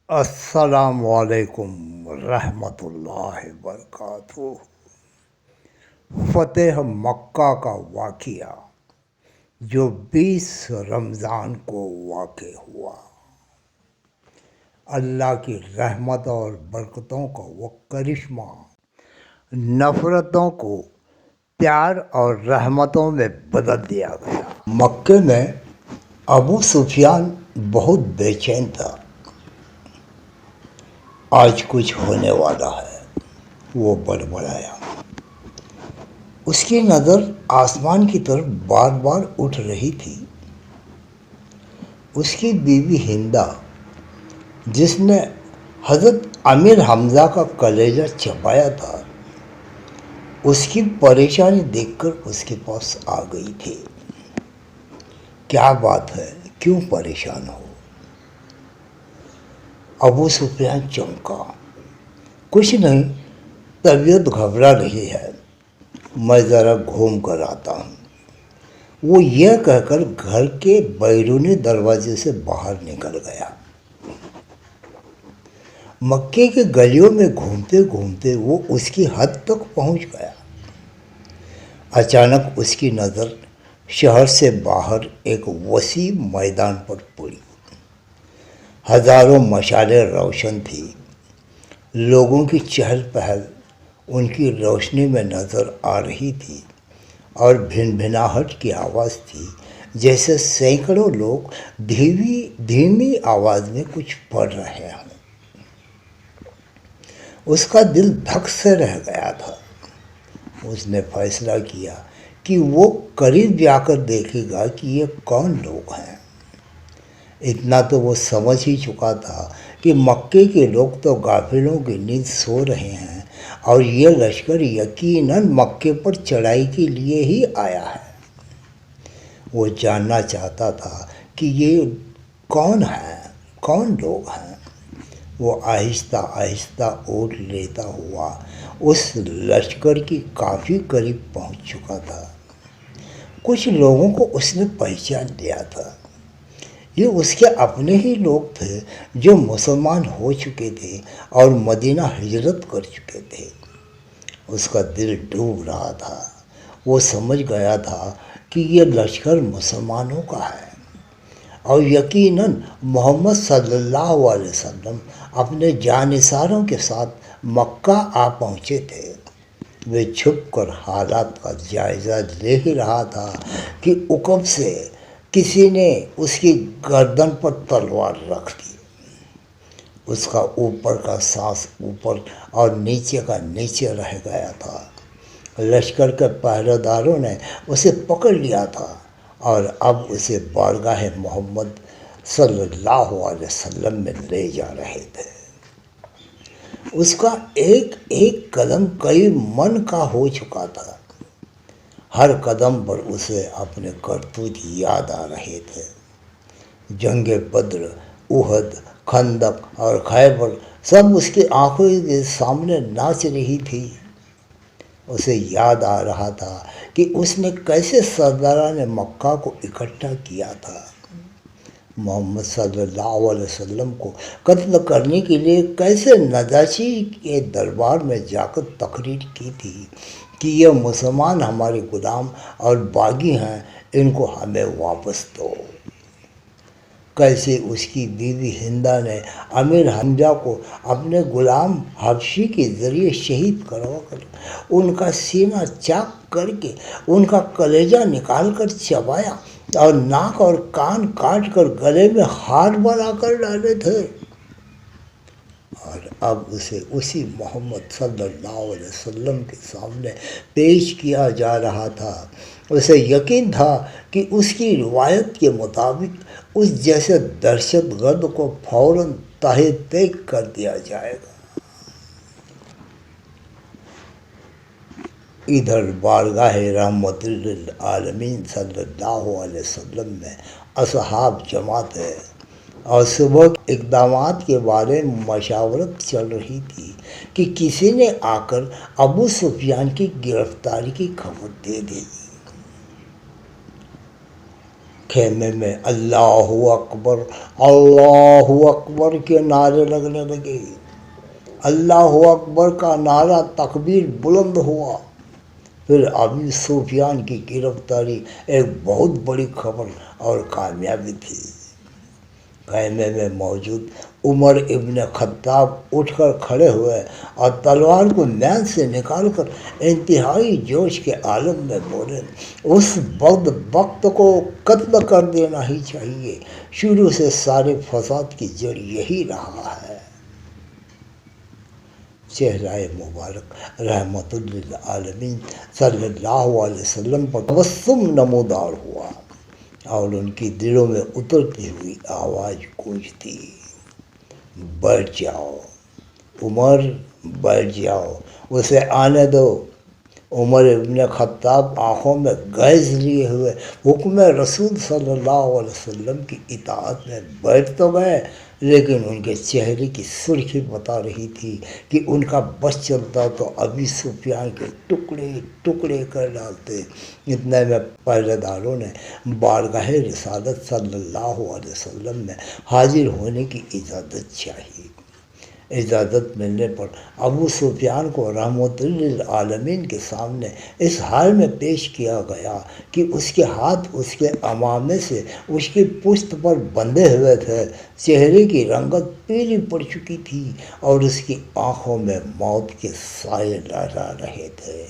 السلام علیکم ورحمۃ اللہ وبرکاتہ۔ فتح مکہ کا واقعہ جو 20 رمضان کو واقع ہوا، اللہ کی رحمت اور برکتوں کا وہ کرشمہ نفرتوں کو پیار اور رحمتوں میں بدل دیا گیا۔ مکے میں ابو سفیان بہت بے چین تھا۔ آج کچھ ہونے والا ہے، وہ بڑبڑایا۔ اس کی نظر آسمان کی طرف بار بار اٹھ رہی تھی۔ اس کی بیوی ہندا، جس نے حضرت امیر حمزہ کا کلیجہ چبایا تھا، اس کی پریشانی دیکھ کر اس کے پاس آ گئی تھی۔ کیا بات ہے، کیوں پریشان ہو؟ ابو سفیان چونکا۔ کچھ نہیں، طبیعت گھبرا رہی ہے، میں ذرا گھوم کر آتا ہوں۔ وہ یہ کہہ کر گھر کے بیرونی دروازے سے باہر نکل گیا۔ مکے کے گلیوں میں گھومتے گھومتے وہ اس کی حد تک پہنچ گیا۔ اچانک اس کی نظر شہر سے باہر ایک وسیع میدان پر پڑی۔ ہزاروں مشالیں روشن تھیں۔ لوگوں کی چہل پہل ان کی روشنی میں نظر آ رہی تھی، اور بھنبھناہٹ کی آواز تھی جیسے سینکڑوں لوگ دھیمی آواز میں کچھ پڑھ رہے ہوں۔ اس کا دل دھک سے رہ گیا تھا۔ اس نے فیصلہ کیا کہ وہ قریب جا کر دیکھے گا کہ یہ کون لوگ ہیں۔ اتنا تو وہ سمجھ ہی چکا تھا کہ مکے کے لوگ تو غافلوں کی نیند سو رہے ہیں، اور یہ لشکر یقیناً مکے پر چڑھائی کے لیے ہی آیا ہے۔ وہ جاننا چاہتا تھا کہ یہ کون ہیں، کون لوگ ہیں۔ وہ آہستہ آہستہ اونٹ لیتا ہوا اس لشکر کی کافی قریب پہنچ چکا تھا۔ کچھ لوگوں کو اس نے پہچان لیا تھا۔ یہ اس کے اپنے ہی لوگ تھے جو مسلمان ہو چکے تھے اور مدینہ ہجرت کر چکے تھے۔ اس کا دل ڈوب رہا تھا۔ وہ سمجھ گیا تھا کہ یہ لشکر مسلمانوں کا ہے، اور یقیناً محمد صلی اللہ علیہ وسلم اپنے جانثاروں کے ساتھ مکہ آ پہنچے تھے۔ وہ چھپ کر حالات کا جائزہ لے ہی رہا تھا کہ عقب سے کسی نے اس کی گردن پر تلوار رکھ دی۔ اس کا اوپر کا سانس اوپر اور نیچے کا نیچے رہ گیا تھا۔ لشکر کے پہرے داروں نے اسے پکڑ لیا تھا، اور اب اسے بارگاہ محمد صلی اللہ علیہ وسلم میں لے جا رہے تھے۔ اس کا ایک ایک قدم کئی من کا ہو چکا تھا۔ ہر قدم پر اسے اپنے کرتوت یاد آ رہے تھے۔ جنگ بدر، احد، خندق اور خیبر سب اس کی آنکھوں کے سامنے ناچ رہی تھی۔ اسے یاد آ رہا تھا کہ اس نے کیسے سرداران مکہ کو اکٹھا کیا تھا، محمد صلی اللہ علیہ وسلم کو قتل کرنے کے لیے کیسے نجاشی کے دربار میں جا کر تقریر کی تھی کہ یہ مسلمان ہمارے غلام اور باغی ہیں، ان کو ہمیں واپس دو۔ کیسے اس کی بیوی ہندا نے امیر حمزہ کو اپنے غلام حبشی کے ذریعے شہید کروا کر ان کا سینہ چاک کر کے ان کا کلیجہ نکال کر چبایا، اور ناک اور کان کاٹ کر گلے میں ہار بنا کر ڈالے تھے۔ اور اب اسے اسی محمد صلی اللہ علیہ وسلم کے سامنے پیش کیا جا رہا تھا۔ اسے یقین تھا کہ اس کی روایت کے مطابق اس جیسے دہشت گرد کو فوراً تہہ دیگ کر دیا جائے گا۔ ادھر بارگاہ رحمت للعالمین صلی اللہ علیہ وسلم میں اصحاب جمع تھے، اور صبح کے اقدامات کے بارے میں مشاورت چل رہی تھی کہ کسی نے آ کر ابو سفیان کی گرفتاری کی خبر دے دی۔ خیمے میں اللہ اکبر کے نعرے لگنے لگے۔ اللہ اکبر کا نعرہ تکبیر بلند ہوا۔ پھر ابو سفیان کی گرفتاری ایک بہت بڑی خبر اور کامیابی تھی۔ خیمے میں موجود عمر ابن خطاب اٹھ کر کھڑے ہوئے اور تلوار کو میان سے نکال کر انتہائی جوش کے عالم میں بولے، اس بدبخت کو قتل کر دینا ہی چاہیے، شروع سے سارے فساد کی جڑ یہی رہا ہے۔ چہرہ مبارک رحمت للعالمین صلی اللہ علیہ وسلم پر تبسم نمودار ہوا اور ان کی دلوں میں اترتی ہوئی آواز گونجتی، بیٹھ جاؤ عمر، بیٹھ جاؤ، اسے آنے دو۔ عمر ابن خطاب آنکھوں میں گیس لیے ہوئے حکم رسول صلی اللہ علیہ وسلم کی اطاعت میں بیٹھ تو گئے، لیکن ان کے چہرے کی سرخی بتا رہی تھی کہ ان کا بس چلتا تو ابو سفیان کے ٹکڑے ٹکڑے کر ڈالتے۔ اتنے میں پہرے داروں نے بارگاہ رسالت صلی اللہ علیہ وسلم میں حاضر ہونے کی اجازت چاہی۔ اجازت ملنے پر ابو سفیان کو رحمت للعالمین کے سامنے اس حال میں پیش کیا گیا کہ اس کے ہاتھ اس کے عمامے سے اس کی پشت پر بندھے ہوئے تھے، چہرے کی رنگت پیلی پڑ چکی تھی اور اس کی آنکھوں میں موت کے سائے لہرا رہے تھے۔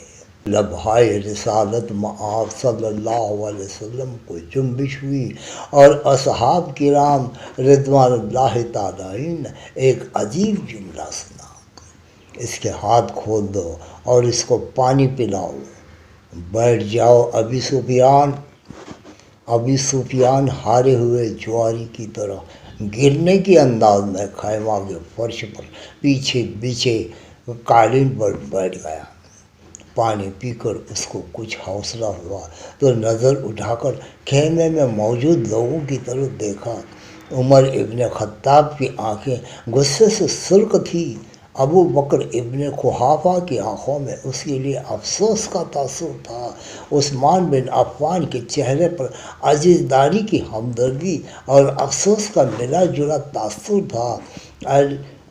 لبھائے رسالت آپ صلی اللہ علیہ وسلم کو جنبش ہوئی اور اصحاب کرام رضوان اللہ تعالی نے ایک عجیب جملہ سنا، اس کے ہاتھ کھول دو اور اس کو پانی پلاؤ، بیٹھ جاؤ ابو سفیان۔ ابو سفیان ہارے ہوئے جواری کی طرح گرنے کے انداز میں خیمہ کے فرش پر پیچھے بچھے قالین پر بیٹھ گیا۔ پانی پی کر اس کو کچھ حوصلہ ہوا تو نظر اٹھا کر خیمے میں موجود لوگوں کی طرف دیکھا۔ عمر ابن خطاب کی آنکھیں غصے سے سرخ تھیں، ابو بکر ابن قحافہ کی آنکھوں میں اس کے لیے افسوس کا تاثر تھا، عثمان بن عفان کے چہرے پر عزیزداری کی ہمدردی اور افسوس کا ملا جلا تاثر تھا،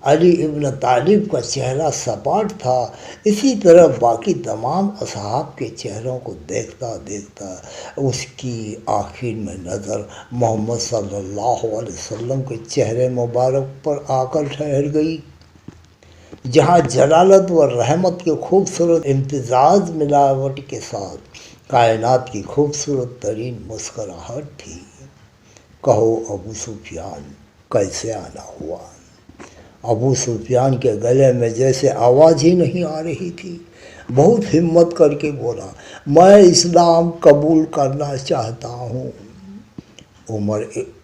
علی ابن طالب کا چہرہ سپاٹ تھا۔ اسی طرح باقی تمام اصحاب کے چہروں کو دیکھتا دیکھتا اس کی آخر میں نظر محمد صلی اللہ علیہ وسلم کے چہرے مبارک پر آ کر ٹھہر گئی، جہاں جلالت و رحمت کے خوبصورت امتزاج ملاوٹ کے ساتھ کائنات کی خوبصورت ترین مسکراہٹ تھی۔ کہو ابو سفیان، کیسے آنا ہوا؟ ابو سفیان کے گلے میں جیسے آواز ہی نہیں آ رہی تھی، بہت ہمت کر کے بولا، میں اسلام قبول کرنا چاہتا ہوں۔ عمر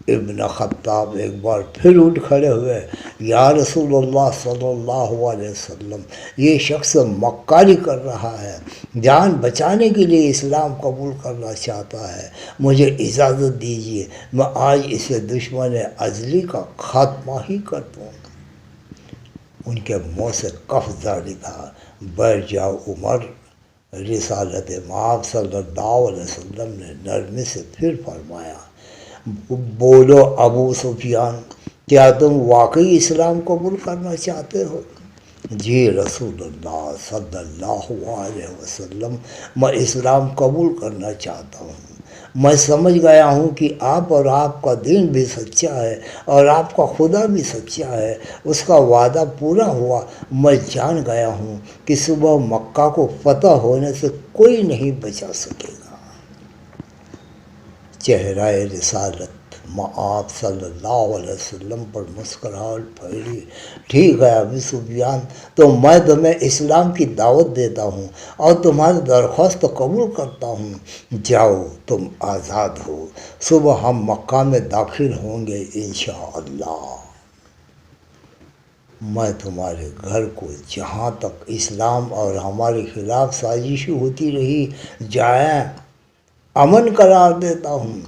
ابن خطاب ایک بار پھر اٹھ کھڑے ہوئے، یا رسول اللہ صلی اللہ علیہ وسلم، یہ شخص مکاری کر رہا ہے، جان بچانے کے لیے اسلام قبول کرنا چاہتا ہے، مجھے اجازت دیجیے، میں آج اسے دشمن ازلی کا خاتمہ ہی کر دوں۔ ان کے منہ سے کف جاری تھا۔ بیٹھ جاؤ عمر، رسالت مآب صلی اللہ علیہ وسلم نے نرمی سے پھر فرمایا، بولو ابو سفیان، کیا تم واقعی اسلام قبول کرنا چاہتے ہو؟ جی رسول اللہ صلی اللہ علیہ وسلم، میں اسلام قبول کرنا چاہتا ہوں۔ میں سمجھ گیا ہوں کہ آپ اور آپ کا دین بھی سچا ہے اور آپ کا خدا بھی سچا ہے، اس کا وعدہ پورا ہوا۔ میں جان گیا ہوں کہ صبح مکہ کو فتح ہونے سے کوئی نہیں بچا سکے گا۔ چہرہ رسالت مآب صلی اللہ علیہ وسلم پر مسکراہٹ پھیلی۔ ٹھیک ہے ابو سفیان، تو میں تمہیں اسلام کی دعوت دیتا ہوں اور تمہاری درخواست قبول کرتا ہوں، جاؤ تم آزاد ہو، صبح ہم مکہ میں داخل ہوں گے انشاءاللہ۔ میں تمہارے گھر کو جہاں تک اسلام اور ہمارے خلاف سازشیں ہوتی رہی جائیں امن قرار دیتا ہوں،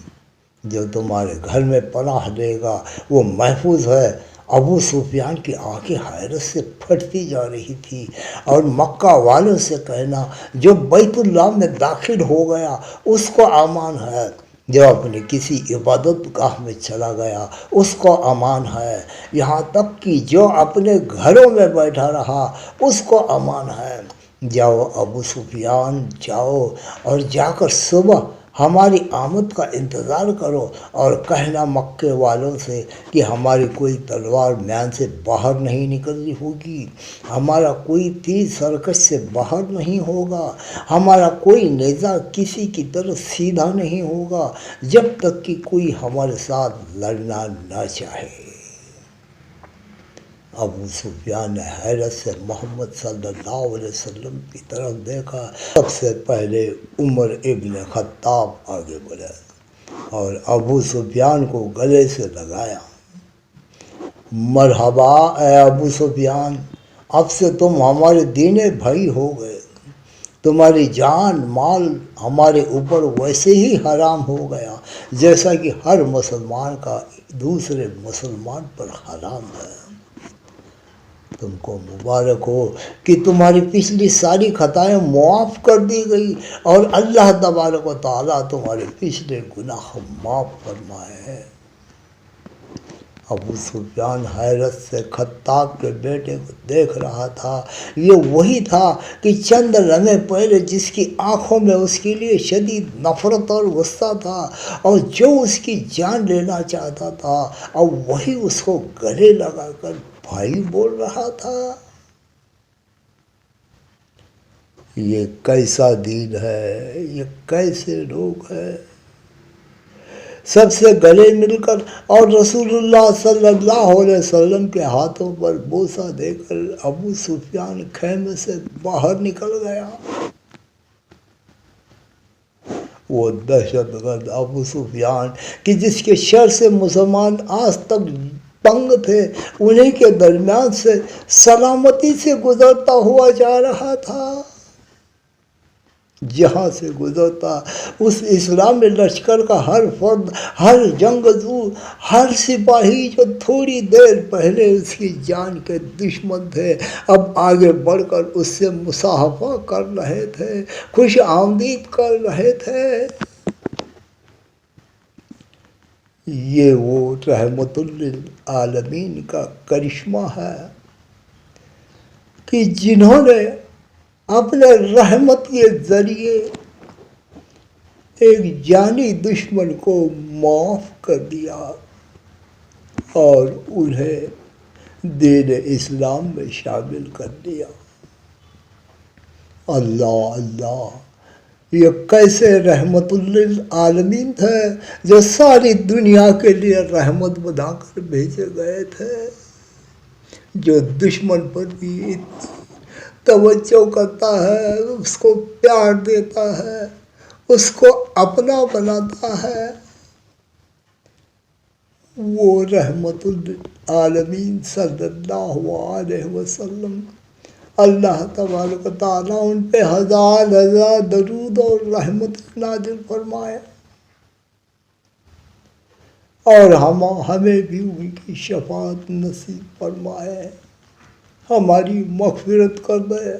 جو تمہارے گھر میں پناہ لے گا وہ محفوظ ہے۔ ابو سفیان کی آنکھیں حیرت سے پھٹتی جا رہی تھی، اور مکہ والوں سے کہنا جو بیت اللہ میں داخل ہو گیا اس کو امان ہے، جو اپنے کسی عبادت گاہ میں چلا گیا اس کو امان ہے، یہاں تک کہ جو اپنے گھروں میں بیٹھا رہا اس کو امان ہے۔ جاؤ ابو سفیان، جاؤ اور جا کر صبح ہماری آمد کا انتظار کرو اور کہنا مکے والوں سے کہ ہماری کوئی تلوار میان سے باہر نہیں نکلنی ہوگی، ہمارا کوئی تیر سرکش سے باہر نہیں ہوگا، ہمارا کوئی نیزہ کسی کی طرف سیدھا نہیں ہوگا جب تک کہ کوئی ہمارے ساتھ لڑنا نہ چاہے۔ ابو سفیان نے حیرت سے محمد صلی اللہ علیہ وسلم کی طرف دیکھا۔ سب سے پہلے عمر ابن خطاب آگے بڑھے اور ابو سفیان کو گلے سے لگایا۔ مرحبا اے ابو سفیان، اب سے تم ہمارے دین بھائی ہو گئے، تمہاری جان مال ہمارے اوپر ویسے ہی حرام ہو گیا جیسا کہ ہر مسلمان کا دوسرے مسلمان پر حرام ہے۔ تم کو مبارک ہو کہ تمہاری پچھلی ساری خطائیں معاف کر دی گئی اور اللہ تبارک و تعالیٰ تمہارے پچھلے گناہ معاف فرمائے۔ ابو سفیان حیرت سے خطاب کے بیٹے کو دیکھ رہا تھا۔ یہ وہی تھا کہ چند لمحے پہلے جس کی آنکھوں میں اس کے لیے شدید نفرت اور غصہ تھا اور جو اس کی جان لینا چاہتا تھا، اب وہی اس کو گلے لگا کر بھائی بول رہا تھا۔ یہ کیسا دین ہے، یہ کیسے لوگ ہیں۔ سب سے گلے مل کر اور رسول اللہ صلی اللہ علیہ وسلم کے ہاتھوں پر بوسہ دے کر ابو سفیان خیمے سے باہر نکل گیا۔ وہ دہشت گرد ابو سفیان کہ جس کے شر سے مسلمان آج تک تنگ تھے، انہیں کے درمیان سے سلامتی سے گزرتا ہوا جا رہا تھا۔ جہاں سے گزرتا اس اسلامی لشکر کا ہر فرد، ہر جنگجو، ہر سپاہی جو تھوڑی دیر پہلے اس کی جان کے دشمن تھے، اب آگے بڑھ کر اس سے مصافحہ کر رہے تھے، خوش آمدید کر رہے تھے۔ یہ وہ رحمت للعالمین کا کرشمہ ہے کہ جنہوں نے اپنے رحمت کے ذریعے ایک جانی دشمن کو معاف کر دیا اور انہیں دین اسلام میں شامل کر دیا۔ اللہ اللہ، یہ کیسے رحمت للعالمین تھے جو ساری دنیا کے لیے رحمت بنا کر بھیجے گئے تھے، جو دشمن پر بھی توجہ کرتا ہے، اس کو پیار دیتا ہے، اس کو اپنا بناتا ہے۔ وہ رحمت للعالمین صلی اللہ علیہ وسلم، اللہ تبارک و تعالیٰ ان پہ ہزار ہزار درود اور رحمت نازل فرمائے اور ہمیں بھی ان کی شفاعت نصیب فرمائے، ہماری مغفرت کر دے۔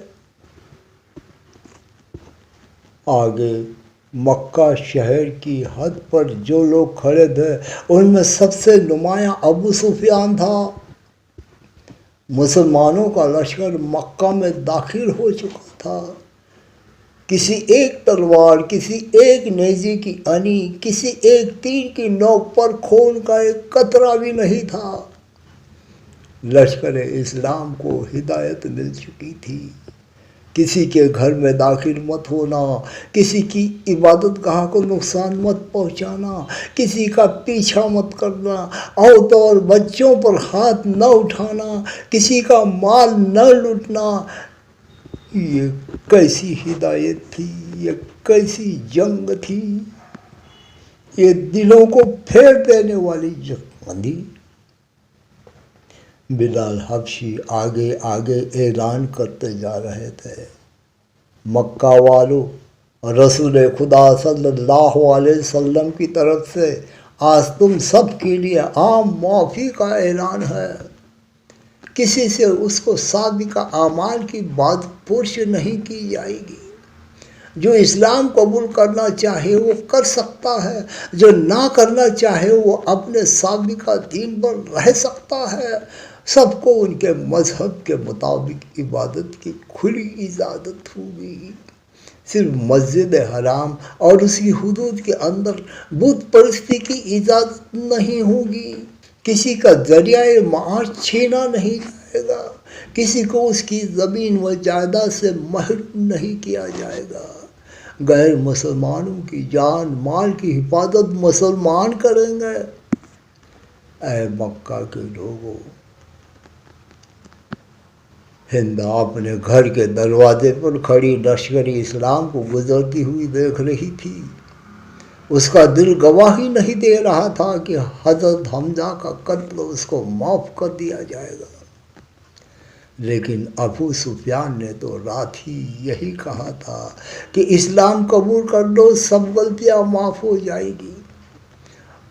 آگے مکہ شہر کی حد پر جو لوگ کھڑے تھے ان میں سب سے نمایاں ابو سفیان تھا۔ مسلمانوں کا لشکر مکہ میں داخل ہو چکا تھا۔ کسی ایک تلوار، کسی ایک نیزے کی انی، کسی ایک تیر کی نوک پر خون کا ایک قطرہ بھی نہیں تھا۔ لشکر اسلام کو ہدایت مل چکی تھی، کسی کے گھر میں داخل مت ہونا، کسی کی عبادت گاہ کو نقصان مت پہنچانا، کسی کا پیچھا مت کرنا، عورتوں اور بچوں پر ہاتھ نہ اٹھانا، کسی کا مال نہ لوٹنا۔ یہ کیسی ہدایت تھی، یہ کیسی جنگ تھی، یہ دلوں کو پھیر دینے والی جنگ تھی۔ بلال حبشی آگے آگے اعلان کرتے جا رہے تھے، مکہ والوں، رسول خدا صلی اللہ علیہ وسلم کی طرف سے آج تم سب کے لیے عام معافی کا اعلان ہے۔ کسی سے اس کو سابقہ اعمال کی بات پرس نہیں کی جائے گی۔ جو اسلام قبول کرنا چاہے وہ کر سکتا ہے، جو نہ کرنا چاہے وہ اپنے سابقہ دین پر رہ سکتا ہے۔ سب کو ان کے مذہب کے مطابق عبادت کی کھلی اجازت ہوگی۔ صرف مسجد حرام اور اس کی حدود کے اندر بت پرستی کی اجازت نہیں ہوگی۔ کسی کا ذریعہ معاش چھینا نہیں جائے گا، کسی کو اس کی زمین و جائیداد سے محروم نہیں کیا جائے گا۔ غیر مسلمانوں کی جان مال کی حفاظت مسلمان کریں گے۔ اے مکہ کے لوگوں، ہند اپنے گھر کے دروازے پر کھڑی لشکر اسلام کو گزرتی ہوئی دیکھ رہی تھی۔ اس کا دل گواہی نہیں دے رہا تھا کہ حضرت حمزہ کا قتل اس کو معاف کر دیا جائے گا، لیکن ابو سفیان نے تو رات ہی یہی کہا تھا کہ اسلام قبول کر لو، سب غلطیاں معاف ہو جائے گی۔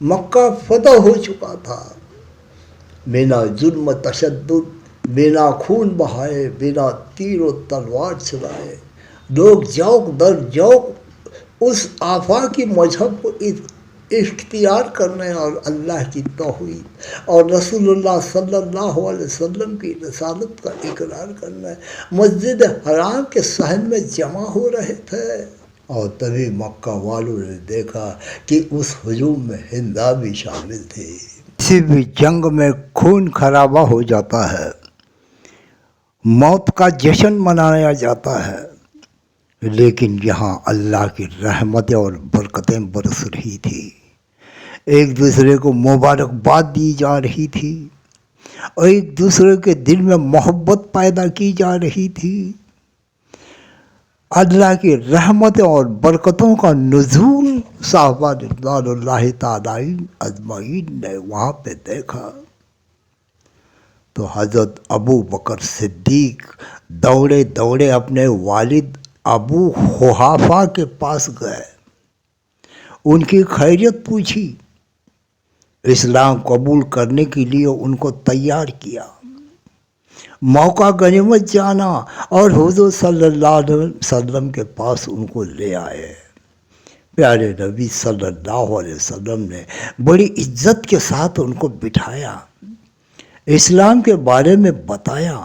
مکہ فتح ہو چکا تھا، بنا ظلم و تشدد، بنا خون بہائے، بنا تیر و تلوار چلائے، لوگ ذوق در ذوق اس آفاقی مذہب کو اختیار کرنے اور اللہ کی توحید اور رسول اللہ صلی اللہ علیہ وسلم کی رسالت کا اقرار کرنے مسجد حرام کے صحن میں جمع ہو رہے تھے۔ اور تبھی مکہ والوں نے دیکھا کہ اس ہجوم میں ہندا بھی شامل تھے۔ کسی بھی جنگ میں خون خرابہ ہو جاتا ہے، موت کا جشن منایا جاتا ہے، لیکن یہاں اللہ کی رحمتیں اور برکتیں برس رہی تھی۔ ایک دوسرے کو مبارکباد دی جا رہی تھی اور ایک دوسرے کے دل میں محبت پیدا کی جا رہی تھی۔ اللہ کی رحمتوں اور برکتوں کا نزول صحابہ رضوان اللہ تعالی اجمعین نے وہاں پہ دیکھا تو حضرت ابو بکر صدیق دوڑے دوڑے اپنے والد ابو قحافہ کے پاس گئے، ان کی خیریت پوچھی، اسلام قبول کرنے کے لیے ان کو تیار کیا، موقع غنیمت جانا اور حضور صلی اللہ علیہ وسلم کے پاس ان کو لے آئے۔ پیارے نبی صلی اللہ علیہ وسلم نے بڑی عزت کے ساتھ ان کو بٹھایا، اسلام کے بارے میں بتایا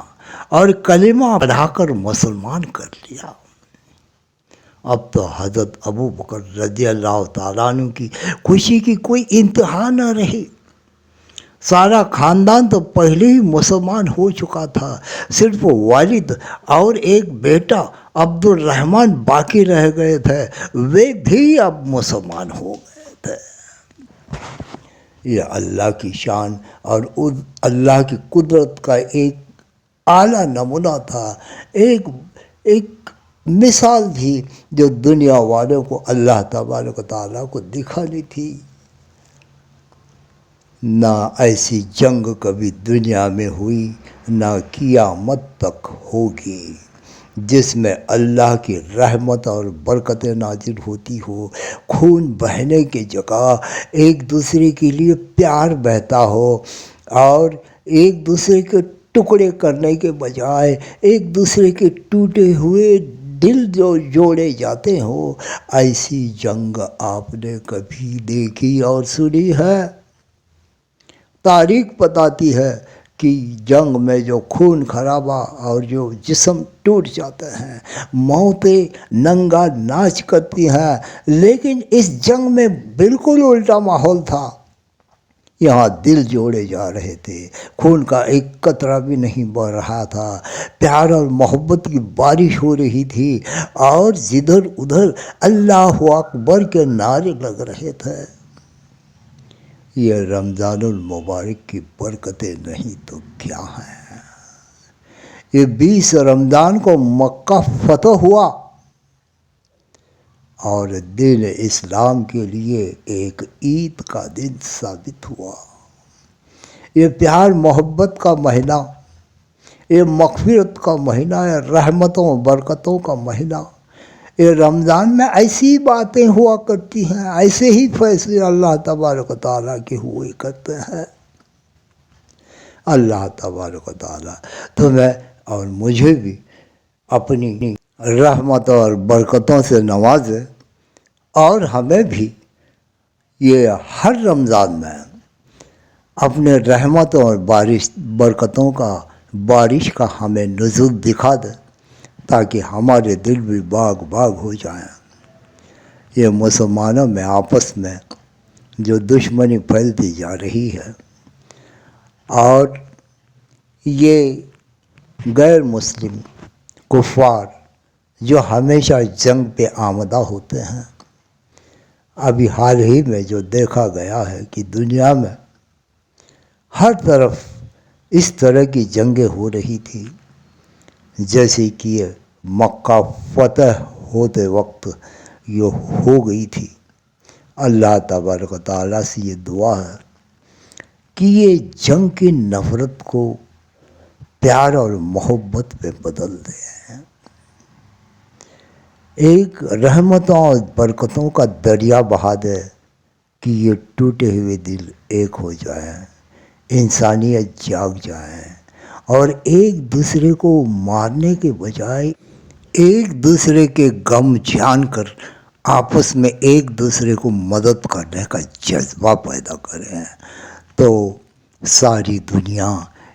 اور کلمہ پڑھا کر مسلمان کر لیا۔ اب تو حضرت ابو بکر رضی اللہ تعالیٰ عنہ کی خوشی کی کوئی انتہا نہ رہی۔ سارا خاندان تو پہلے ہی مسلمان ہو چکا تھا، صرف والد اور ایک بیٹا عبد الرحمن باقی رہ گئے تھے، وہ بھی اب مسلمان ہو گئے تھے۔ یہ اللہ کی شان اور اللہ کی قدرت کا ایک اعلیٰ نمونہ تھا، ایک مثال تھی جو دنیا والوں کو اللہ تبارک و تعالیٰ کو دکھانی تھی۔ نہ ایسی جنگ کبھی دنیا میں ہوئی، نہ قیامت تک ہوگی، جس میں اللہ کی رحمت اور برکتیں نازل ہوتی ہو، خون بہنے کی جگہ ایک دوسرے کے لیے پیار بہتا ہو اور ایک دوسرے کے ٹکڑے کرنے کے بجائے ایک دوسرے کے ٹوٹے ہوئے دل جو جوڑے جاتے ہوں، ایسی جنگ آپ نے کبھی دیکھی اور سنی ہے؟ تاریخ بتاتی ہے کہ جنگ میں جو خون خرابہ اور جو جسم ٹوٹ جاتے ہیں، موتیں ننگا ناچ کرتی ہیں، لیکن اس جنگ میں بالکل الٹا ماحول تھا۔ یہاں دل جوڑے جا رہے تھے، خون کا ایک قطرہ بھی نہیں بہہ رہا تھا، پیار اور محبت کی بارش ہو رہی تھی اور جدھر ادھر اللہ اکبر کے نعرے لگ رہے تھے۔ یہ رمضان المبارک کی برکتیں نہیں تو کیا ہیں؟ یہ 20 رمضان کو مکہ فتح ہوا اور دین اسلام کے لیے ایک عید کا دن ثابت ہوا۔ یہ پیار محبت کا مہینہ، یہ مغفرت کا مہینہ، یہ رحمتوں و برکتوں کا مہینہ، یہ رمضان میں ایسی باتیں ہوا کرتی ہیں، ایسے ہی فیصلے اللہ تبارک و تعالیٰ کے ہوئے کرتے ہیں۔ اللہ تبارک و تعالیٰ تمہیں اور مجھے بھی اپنی رحمت اور برکتوں سے نوازے اور ہمیں بھی یہ ہر رمضان میں اپنے رحمتوں اور بارش کا ہمیں نزول دکھا دے تاکہ ہمارے دل بھی باغ باغ ہو جائیں۔ یہ مسلمانوں میں آپس میں جو دشمنی پھیلتی جا رہی ہے اور یہ غیر مسلم کفار جو ہمیشہ جنگ پہ آمادہ ہوتے ہیں، ابھی حال ہی میں جو دیکھا گیا ہے کہ دنیا میں ہر طرف اس طرح کی جنگیں ہو رہی تھی جیسے کہ یہ مکہ فتح ہوتے وقت یہ ہو گئی تھی۔ اللہ تبارک و تعالیٰ سے یہ دعا ہے کہ یہ جنگ کی نفرت کو پیار اور محبت پہ بدل دے، ایک رحمتوں اور برکتوں کا دریا بہا دے کہ یہ ٹوٹے ہوئے دل ایک ہو جائیں، انسانیت جاگ جائیں اور ایک دوسرے کو مارنے کے بجائے ایک دوسرے کے غم جان کر آپس میں ایک دوسرے کو مدد کرنے کا جذبہ پیدا کریں تو ساری دنیا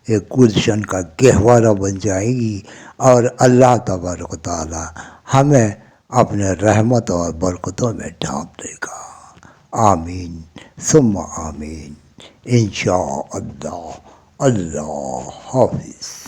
ایک گلشن کا گہوارہ بن جائے گی اور اللہ تبارک و تعالی ہمیں اپنے رحمت اور برکتوں میں ڈھانپ دے گا۔ آمین ثم آمین انشاء اللہ۔ اللہ حافظ۔